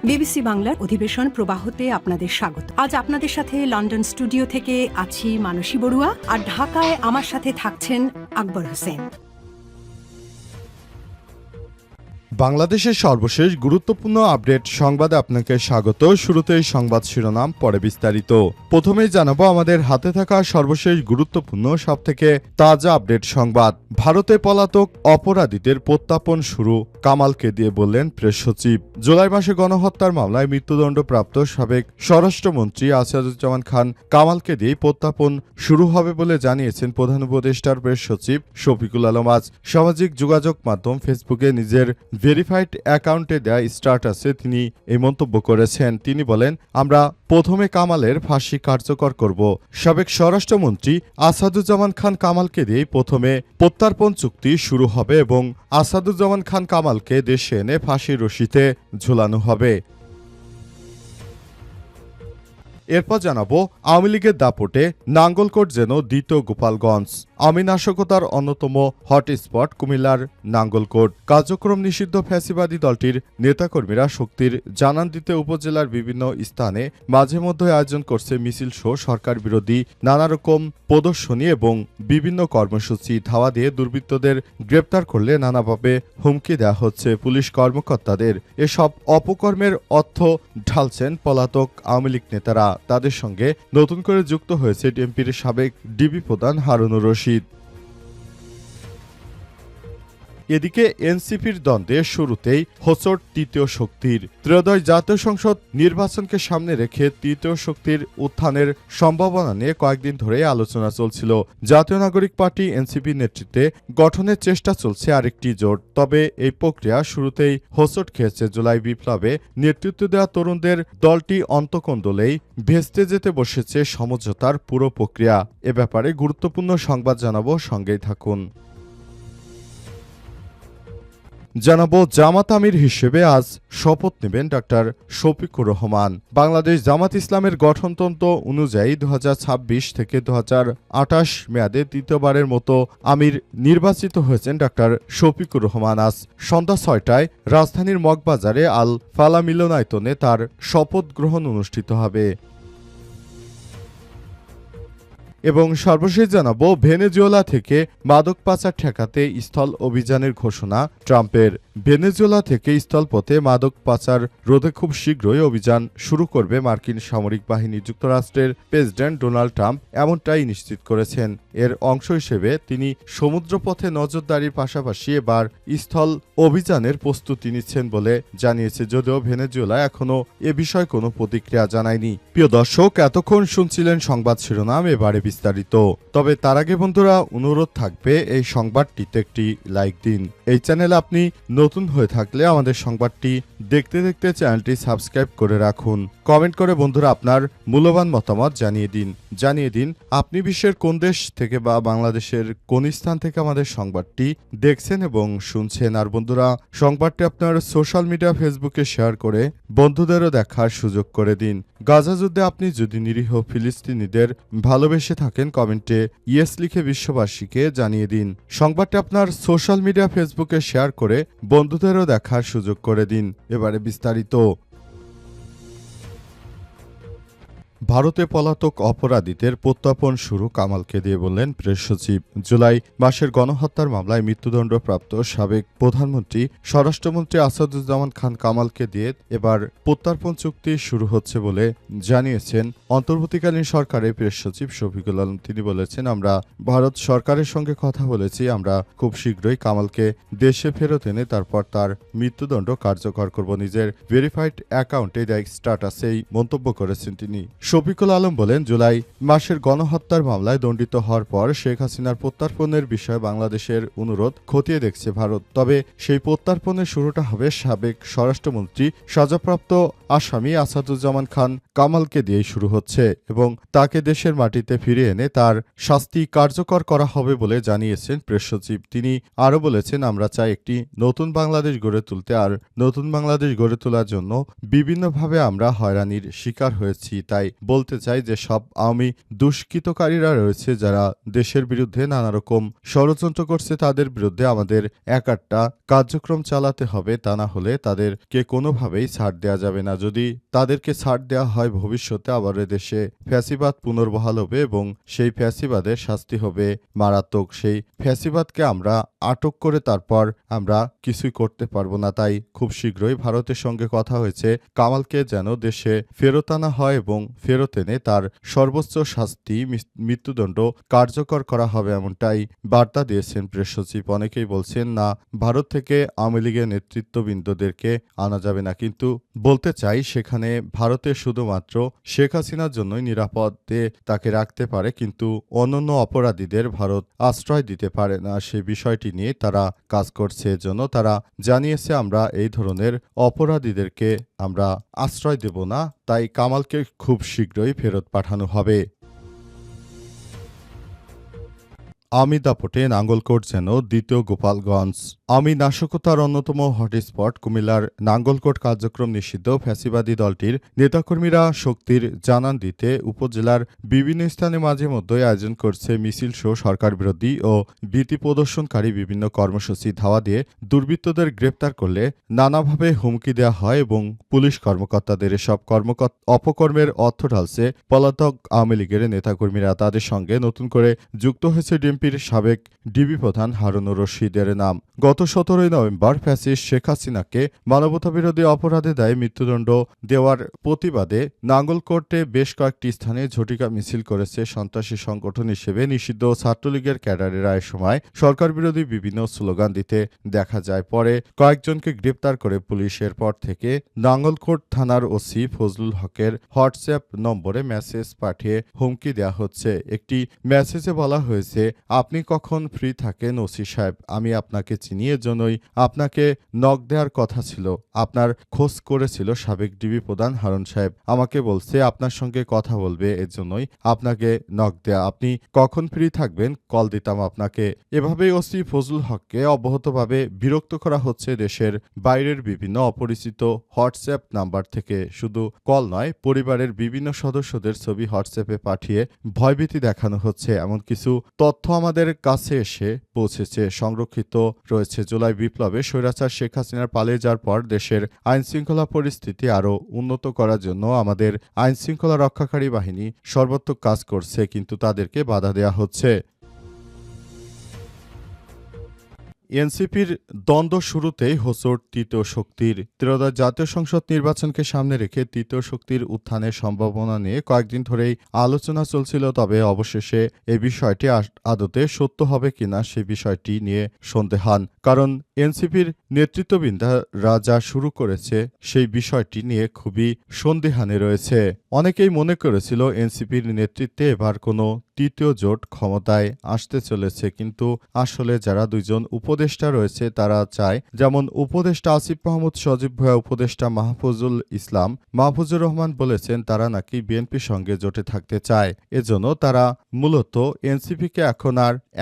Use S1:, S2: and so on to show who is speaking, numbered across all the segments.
S1: BBC বাংলার অধিবেশন প্রবাহতে আপনাদের স্বাগত। আজ আপনাদের সাথে লন্ডন স্টুডিও থেকে আছি মানসী বড়ুয়া, আর ঢাকায় আমার সাথে থাকছেন আকবর হোসেন।
S2: বাংলাদেশের সর্বশেষ গুরুত্বপূর্ণ আপডেট সংবাদে আপনাকে স্বাগত। শুরুতেই সংবাদ শিরোনাম, পরে বিস্তারিত। প্রথমেই জানাবো আমাদের হাতে থাকা সর্বশেষ গুরুত্বপূর্ণ সবথেকে তাজা আপডেট সংবাদ। ভারতে পলাতক অপরাধীদের প্রত্যাপন শুরু, কামালকে দিয়ে বললেন প্রেস সচিব। জুলাই মাসে গণহত্যার মামলায় মৃত্যুদণ্ডপ্রাপ্ত সাবেক স্বরাষ্ট্রমন্ত্রী আসাদুজ্জামান খান কামালকে দিয়ে প্রত্যাপন শুরু হবে বলে জানিয়েছেন প্রধান উপদেষ্টার প্রেস সচিব শফিকুল আলম। আজ সামাজিক যোগাযোগ মাধ্যম ফেসবুকে নিজের ভেরিফাইড অ্যাকাউন্টে দেয়া স্ট্যাটাসে তিনি এই মন্তব্য করেছেন। তিনি বলেন, আমরা প্রথমে কামালের ফাঁসি কার্যকর করব। সাবেক স্বরাষ্ট্রমন্ত্রী আসাদুজ্জামান খান কামালকে দিয়েই প্রথমে প্রত্যার্পণ চুক্তি শুরু হবে এবং আসাদুজ্জামান খান কামালকে দেশে এনে ফাঁসির রশিতে ঝুলানো হবে। এরপর জানাবো আওয়ামী লীগের দাপটে নাঙ্গলকোট যেন দ্বিতীয় গোপালগঞ্জ। আওয়ামী নাশকতার অন্যতম হটস্পট কুমিল্লার নাঙ্গলকোট। কার্যক্রম নিষিদ্ধ ফ্যাসিবাদী দলটির নেতাকর্মীরা শক্তির জানান দিতে উপজেলার বিভিন্ন স্থানে মাঝে মধ্যে আয়োজন করছে মিছিল সহ সরকার বিরোধী নানা রকম প্রদর্শনী এবং বিভিন্ন কর্মসূচি। ধাওয়া দিয়ে দুর্বৃত্তদের গ্রেপ্তার করলে নানাভাবে হুমকি দেওয়া হচ্ছে পুলিশ কর্মকর্তাদের। এসব অপকর্মের অর্থ ঢালছেন পলাতক আওয়ামী লীগ নেতারা। তাদের সঙ্গে নতুন করে যুক্ত হয়েছে ডিএমপির সাবেক ডিবি প্রধান হারুনুর রশিদ। এদিকে এনসিপির দ্বন্দ্বে শুরুতেই হোঁচট তৃতীয় শক্তির। ত্রয়োদশ জাতীয় সংসদ নির্বাচনকে সামনে রেখে তৃতীয় শক্তির উত্থানের সম্ভাবনা নিয়ে কয়েকদিন ধরে আলোচনা চলছিল। জাতীয় নাগরিক পার্টি এনসিপির নেতৃত্বে গঠনের চেষ্টা চলছে আরেকটি জোট। তবে এই প্রক্রিয়া শুরুতেই হোঁচট খেয়েছে। জুলাই বিপ্লবে নেতৃত্ব দেওয়া তরুণদের দলটি অন্তকোন্দলেই ভেস্তে যেতে বসেছে সমঝোতার পুরো প্রক্রিয়া। এ ব্যাপারে গুরুত্বপূর্ণ সংবাদ জানাবো, সঙ্গেই থাকুন। জানাবো জামাত আমির হিসেবে আজ শপথ নেবেন ডক্টর শফিকুর রহমান। বাংলাদেশ জামাত ইসলামের গঠনতন্ত্র অনুযায়ী 2026 থেকে 2028 মেয়াদে তৃতীয়বারের মতো আমির নির্বাচিত হয়েছেন ডক্টর শফিকুর রহমান। আজ সন্ধ্যা 6টায় রাজধানীর মগবাজারে আল ফালা মিলনায়তনে তার শপথ গ্রহণ অনুষ্ঠিত হবে। এবং সর্বশেষ জানাবো ভেনেজুয়েলা থেকে মাদক পাচার ঠেকাতে স্থল অভিযানের ঘোষণা ট্রাম্পের। ভেনেজুয়েলা থেকে স্থলপথে মাদক পাচার রোধে খুব শীঘ্রই অভিযান শুরু করবে মার্কিন সামরিক বাহিনী। যুক্তরাষ্ট্রের প্রেসিডেন্ট ডোনাল্ড ট্রাম্প এমনটাই নিশ্চিত করেছেন। এর অংশ হিসেবে তিনি সমুদ্রপথে নজরদারির পাশাপাশি এবার স্থল অভিযানের প্রস্তুতি নিচ্ছেন বলে জানিয়েছে, যদিও ভেনেজুয়েলা এখনও এ বিষয়ে কোনো প্রতিক্রিয়া জানায়নি। প্রিয় দর্শক, এতক্ষণ শুনছিলেন সংবাদ শিরোনাম, এবারে বিস্তারিত। তবে তার আগে বন্ধুরা অনুরোধ থাকবে এই সংবাদটিতে একটি লাইক দিন। এই চ্যানেলে আপনি নতুন হয়ে থাকলে আমাদের সংবাদটি দেখতে দেখতে চ্যানেলটি সাবস্ক্রাইব করে রাখুন। কমেন্ট করে বন্ধুরা আপনার মূল্যবান মতামত জানিয়ে দিন আপনি বিশ্বের কোন দেশ থেকে বা বাংলাদেশের কোন স্থান থেকে আমাদের সংবাদটি দেখছেন এবং শুনছেন। আর বন্ধুরা সংবাদটি আপনার সোশ্যাল মিডিয়া ফেসবুকে শেয়ার করে বন্ধুদেরও দেখার সুযোগ করে দিন। গাজা যুদ্ধে আপনি যদি নিরীহ ফিলিস্তিনিদের ভালোবেসে থাকেন কমেন্টে ইয়েস লিখে বিশ্ববাসীকে জানিয়ে দিন। সংবাদটি আপনার সোশ্যাল মিডিয়া ফেসবুকে শেয়ার করে বন্ধুদেরও দেখার সুযোগ করে দিন। এবারে বিস্তারিত। ভারতে পলাতক অপরাধীদের প্রত্যাপন শুরু, কামালকে দিয়ে বললেন প্রেস সচিব। জুলাই মাসের গণহত্যার মামলায় মৃত্যুদণ্ডপ্রাপ্ত সাবেক প্রধানমন্ত্রী স্বরাষ্ট্রমন্ত্রী আসাদুজ্জামান খান কামালকে দিয়ে এবার প্রত্যার্পণ চুক্তি শুরু হচ্ছে বলে জানিয়েছেন অন্তর্বর্তীকালীন সরকারের প্রেস সচিব শফিকুল আলম। তিনি বলেছেন, আমরা ভারত সরকারের সঙ্গে কথা বলেছি। আমরা খুব শীঘ্রই কামালকে দেশে ফেরত এনে তারপর তার মৃত্যুদণ্ড কার্যকর করব। নিজের ভেরিফাইড অ্যাকাউন্টে দেয়া স্ট্যাটাসেই মন্তব্য করেছেন তিনি। শফিকুল আলম বলেন, জুলাই মাসের গণহত্যার মামলায় দণ্ডিত হওয়ার পর শেখ হাসিনার প্রত্যার্পণের বিষয়ে বাংলাদেশের অনুরোধ খতিয়ে দেখছে ভারত। তবে সেই প্রত্যার্পণের শুরুটা হবে সাবেক স্বরাষ্ট্রমন্ত্রী সাজাপ্রাপ্ত আসামি আসাদুজ্জামান খান কামালকে দিয়েই শুরু হচ্ছে এবং তাকে দেশের মাটিতে ফিরিয়ে এনে তার শাস্তি কার্যকর করা হবে বলে জানিয়েছেন প্রেস সচিব। তিনি আরও বলেছেন, আমরা চাই একটি নতুন বাংলাদেশ গড়ে তুলতে। আর নতুন বাংলাদেশ গড়ে তোলার জন্য বিভিন্নভাবে আমরা হয়রানির শিকার হয়েছি। তাই বলতে চাই যে সব আওয়ামী দুষ্কৃতকারীরা রয়েছে যারা দেশের বিরুদ্ধে নানা রকম ষড়যন্ত্র করছে, তাদের বিরুদ্ধে আমাদের একাট্টা কার্যক্রম চালাতে হবে। তা না হলে তাদেরকে কোনোভাবেই ছাড় দেওয়া যাবে না। না। যদি তাদেরকে ছাড় দেওয়া হয়, ভবিষ্যতে আবার এদেশে ফ্যাসিবাদ পুনর্বহাল হবে এবং সেই ফ্যাসিবাদের শাস্তি হবে মারাত্মক। সেই ফ্যাসিবাদকে আমরা আটক করে তারপর আমরা কিছুই করতে পারবো না। তাই খুব শীঘ্রই ভারতের সঙ্গে কথা হয়েছে কামালকে যেন দেশে ফেরত আনা হয় এবং ফেরত এনে তার সর্বোচ্চ শাস্তি মৃত্যুদণ্ড কার্যকর করা হবে, এমনটাই বার্তা দিয়েছেন প্রেস সচিব। অনেকেই বলছেন না, ভারত থেকে আওয়ামী লীগের নেতৃত্ববৃন্দদেরকে আনা যাবে না, কিন্তু বলতে চাই সেখানে ভারতের শুধুমাত্র শেখ হাসিনার জন্যই নিরাপদে তাকে রাখতে পারে, কিন্তু অন্যান্য অপরাধীদের ভারত আশ্রয় দিতে পারে না। সে বিষয়টি নিয়ে তারা কাজ করছে। এজন্য তারা জানিয়েছে আমরা এই ধরনের অপরাধীদেরকে আমরা আশ্রয় দেব না, তাই কামালকে খুব শীঘ্রই ফেরত পাঠানো হবে। আওয়ামী দাপটে নাঙ্গলকোট যেন দ্বিতীয় গোপালগঞ্জ। আওয়ামী নাশকতার অন্যতম হটস্পট কুমিল্লার নাঙ্গলকোট কার্যক্রম নিষিদ্ধ ফ্যাসিবাদী দলটির নেতাকর্মীরা শক্তির জানান দিতে উপজেলার বিভিন্ন স্থানে মাঝে মধ্যেই আয়োজন করছে মিছিল সহ সরকার বিরোধী ও ভীতি প্রদর্শনকারী বিভিন্ন কর্মসূচি। ধাওয়া দিয়ে দুর্বৃত্তদের গ্রেপ্তার করলে নানাভাবে হুমকি দেওয়া হয় এবং পুলিশ কর্মকর্তাদের এসব অপকর্মের অর্থ ঢালছে পলাতক আওয়ামী লীগের নেতাকর্মীরা। তাদের সঙ্গে নতুন করে যুক্ত হয়েছে ডিএমপির সাবেক ডিবি প্রধান হারুনুর রশিদের নাম। গত 17 নভেম্বর ফ্যাসিস্ট শেখ হাসিনাকে মানবতাবিরোধী অপরাধে দায়ে মৃত্যুদণ্ড দেওয়ার প্রতিবাদে নাঙ্গলকোটে বেশ কয়েকটি স্থানে ঝটিকা মিছিল করেছে সন্ত্রাসী সংগঠন হিসেবে নিষিদ্ধ ছাত্রলীগের ক্যাডারেরা। এ সময় সরকার বিরোধী বিভিন্ন স্লোগান দিতে দেখা যায়। পরে কয়েকজনকে গ্রেপ্তার করে পুলিশের পর থেকে নাঙ্গলকোট থানার ওসি ফজলুল হকের হোয়াটসঅ্যাপ নম্বরে মেসেজ পাঠিয়ে হুমকি দেওয়া হচ্ছে। একটি মেসেজে বলা হয়েছে, আপনি কখন ফ্রি থাকেন ওসি সাহেব, আমি আপনাকে চিনি, এজন্যই আপনাকে নক দেওয়ার কথা ছিল। আপনার খোঁজ করেছিল সাবেক ডিবি প্রধান হারুন সাহেব, আমাকে বলছে আপনার সঙ্গে কথা বলবে, এজন্যই আপনাকে নক দেয়া। আপনি কখন ফ্রি থাকবেন কল দিতাম আপনাকে। এভাবেই ওসি ফজলুল হককে অব্যাহতভাবে বিরক্ত করা হচ্ছে দেশের বাইরের বিভিন্ন অপরিচিত হোয়াটসঅ্যাপ নাম্বার থেকে। শুধু কল নয়, পরিবারের বিভিন্ন সদস্যদের ছবি হোয়াটসঅ্যাপে পাঠিয়ে ভয়ভীতি দেখানো হচ্ছে। এমন কিছু তথ্য আমাদের কাছে এসে পৌঁছেছে। সংরক্ষিত রয়েছে জুলাই বিপ্লবে স্বৈরাচার শেখ হাসিনার পালিয়ে যাওয়ার পর দেশের আইনশৃঙ্খলা পরিস্থিতি আরও উন্নত করার জন্য আমাদের আইনশৃঙ্খলা রক্ষাকারী বাহিনী সর্বাত্মক কাজ করছে, কিন্তু তাদেরকে বাধা দেওয়া হচ্ছে। এনসিপির দ্বন্দ্ব শুরুতেই হোঁচট তৃতীয় শক্তির। ত্রয়োদশ জাতীয় সংসদ নির্বাচনকে সামনে রেখে তৃতীয় শক্তির উত্থানের সম্ভাবনা নিয়ে কয়েকদিন ধরেই আলোচনা চলছিল, তবে অবশেষে এই বিষয়টি আদতে সত্য হবে কিনা সে বিষয়টি নিয়ে সন্দেহান। কারণ এনসিপির নেতৃত্ববৃন্দরা যা শুরু করেছে সেই বিষয়টি নিয়ে খুবই সন্দেহানে রয়েছে। অনেকেই মনে করেছিল এনসিপির নেতৃত্বে এবার কোনো তৃতীয় জোট ক্ষমতায় আসতে চলেছে, কিন্তু আসলে যারা দুইজন উপদেষ্টা রয়েছে তারা চায়, যেমন উপদেষ্টা আসিফ মাহমুদ সজীব ভুঁইয়া, উপদেষ্টা মাহফুজুর রহমান বলেছেন তারা নাকি বিএনপির সঙ্গে জোটে থাকতে চায়। এজন্য তারা মূলত এনসিপিকে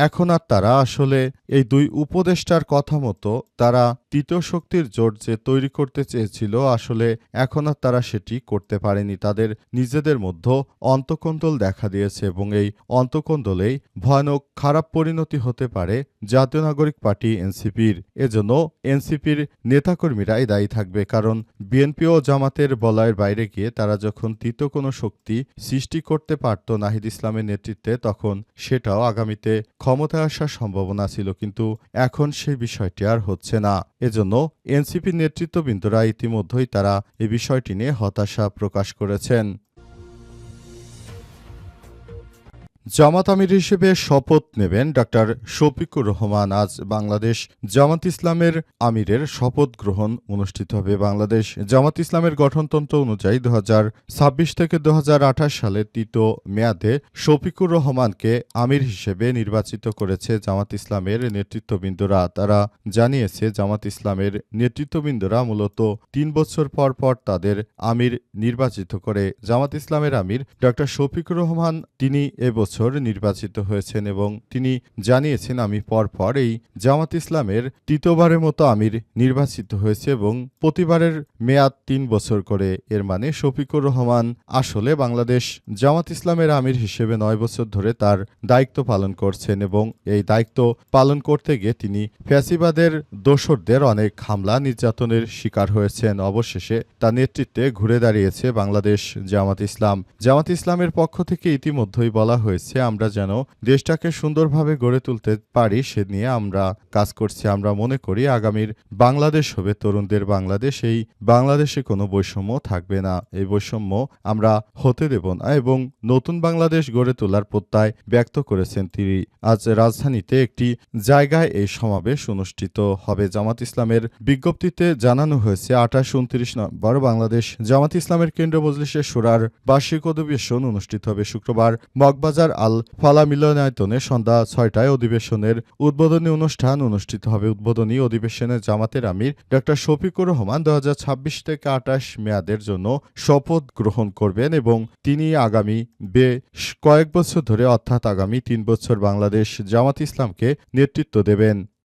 S2: এখন আর তারা আসলে এই দুই উপদেষ্টার কথা মতো তারা তৃতীয় শক্তির জোট যে তৈরি করতে চেয়েছিল, আসলে এখন আর তারা সেটি করতে পারেনি। তাদের নিজেদের মধ্যে অন্তঃকন্দল দেখা দিয়েছে এবং এই অন্তঃকন্দলেই ভয়ানক খারাপ পরিণতি হতে পারে জাতীয় নাগরিক পার্টি এনসিপির। এজন্য এনসিপির নেতাকর্মীরাই দায়ী থাকবে, কারণ বিএনপি ও জামাতের বলয়ের বাইরে গিয়ে তারা যখন তৃতীয় কোনো শক্তি সৃষ্টি করতে পারত নাহিদ ইসলামের নেতৃত্বে, তখন সেটাও আগামীতে ক্ষমতায় আসার সম্ভাবনা ছিল, কিন্তু এখন সেই বিষয়টি আর হচ্ছে না। এজন্য এনসিপির নেতৃত্ববৃন্দরা ইতিমধ্যেই তারা এই বিষয়টি নিয়ে হতাশা প্রকাশ করেছেন। জামাত আমির হিসেবে শপথ নেবেন ডক্টর শফিকুর রহমান। আজ বাংলাদেশ জামাত ইসলামের আমিরের শপথ গ্রহণ অনুষ্ঠিত হবে। বাংলাদেশ জামাত ইসলামের গঠনতন্ত্র অনুযায়ী 2026 থেকে 2028 সালের তৃতীয় মেয়াদে শফিকুর রহমানকে আমির হিসেবে নির্বাচিত করেছে জামাত ইসলামের নেতৃত্ববৃন্দরা। তারা জানিয়েছে জামাত ইসলামের নেতৃত্ববৃন্দরা মূলত 3 বছর পর পর তাদের আমির নির্বাচিত করে। জামাত ইসলামের আমির ডক্টর শফিকুর রহমান তিনি এবছর বছর নির্বাচিত হয়েছেন এবং তিনি জানিয়েছেন, আমি পরপর এই জামাত ইসলামের তৃতীয়বারের মতো আমির নির্বাচিত হয়েছে এবং প্রতিবারের মেয়াদ ৩ বছর করে। এর মানে শফিকুর রহমান আসলে বাংলাদেশ জামাত ইসলামের আমির হিসেবে ৯ বছর ধরে তার দায়িত্ব পালন করছেন এবং এই দায়িত্ব পালন করতে গিয়ে তিনি ফ্যাসিবাদের দোসরদের অনেক হামলা নির্যাতনের শিকার হয়েছেন। অবশেষে তার নেতৃত্বে ঘুরে দাঁড়িয়েছে বাংলাদেশ জামাত ইসলাম। জামাত ইসলামের পক্ষ থেকে ইতিমধ্যেই বলা হয়েছে, আমরা যেন দেশটাকে সুন্দরভাবে গড়ে তুলতে পারি সে নিয়ে আমরা কাজ করছি। আমরা মনে করি আগামীর বাংলাদেশ হবে তরুণদের বাংলাদেশ। এই বাংলাদেশে কোনো বৈষম্য থাকবে না, এই বৈষম্য আমরা হতে দেব না এবং নতুন বাংলাদেশ গড়ে তোলার প্রত্যয় ব্যক্ত করেছেন তিনি। আজ রাজধানীতে একটি জায়গায় এই সমাবেশ অনুষ্ঠিত হবে। জামাত ইসলামের বিজ্ঞপ্তিতে জানানো হয়েছে ২৮-২৯ নভেম্বর বাংলাদেশ জামাত ইসলামের কেন্দ্রীয় মজলিসের শূরার বার্ষিক অধিবেশন অনুষ্ঠিত হবে। শুক্রবার মগবাজার আল ফালা মিলনায়তনে সন্ধ্যা ৬টায় অধিবেশনের উদ্বোধনী অনুষ্ঠান অনুষ্ঠিত হবে। উদ্বোধনী অধিবেশনে জামাতের আমির ডক্টর শফিকুর রহমান ২০২৬ থেকে ২৮ মেয়াদের জন্য শপথ গ্রহণ করবেন এবং তিনি আগামী বেশ কয়েক বছর ধরে অর্থাৎ আগামী ৩ বছর বাংলাদেশ জামাত ইসলামকে নেতৃত্ব দেবেন।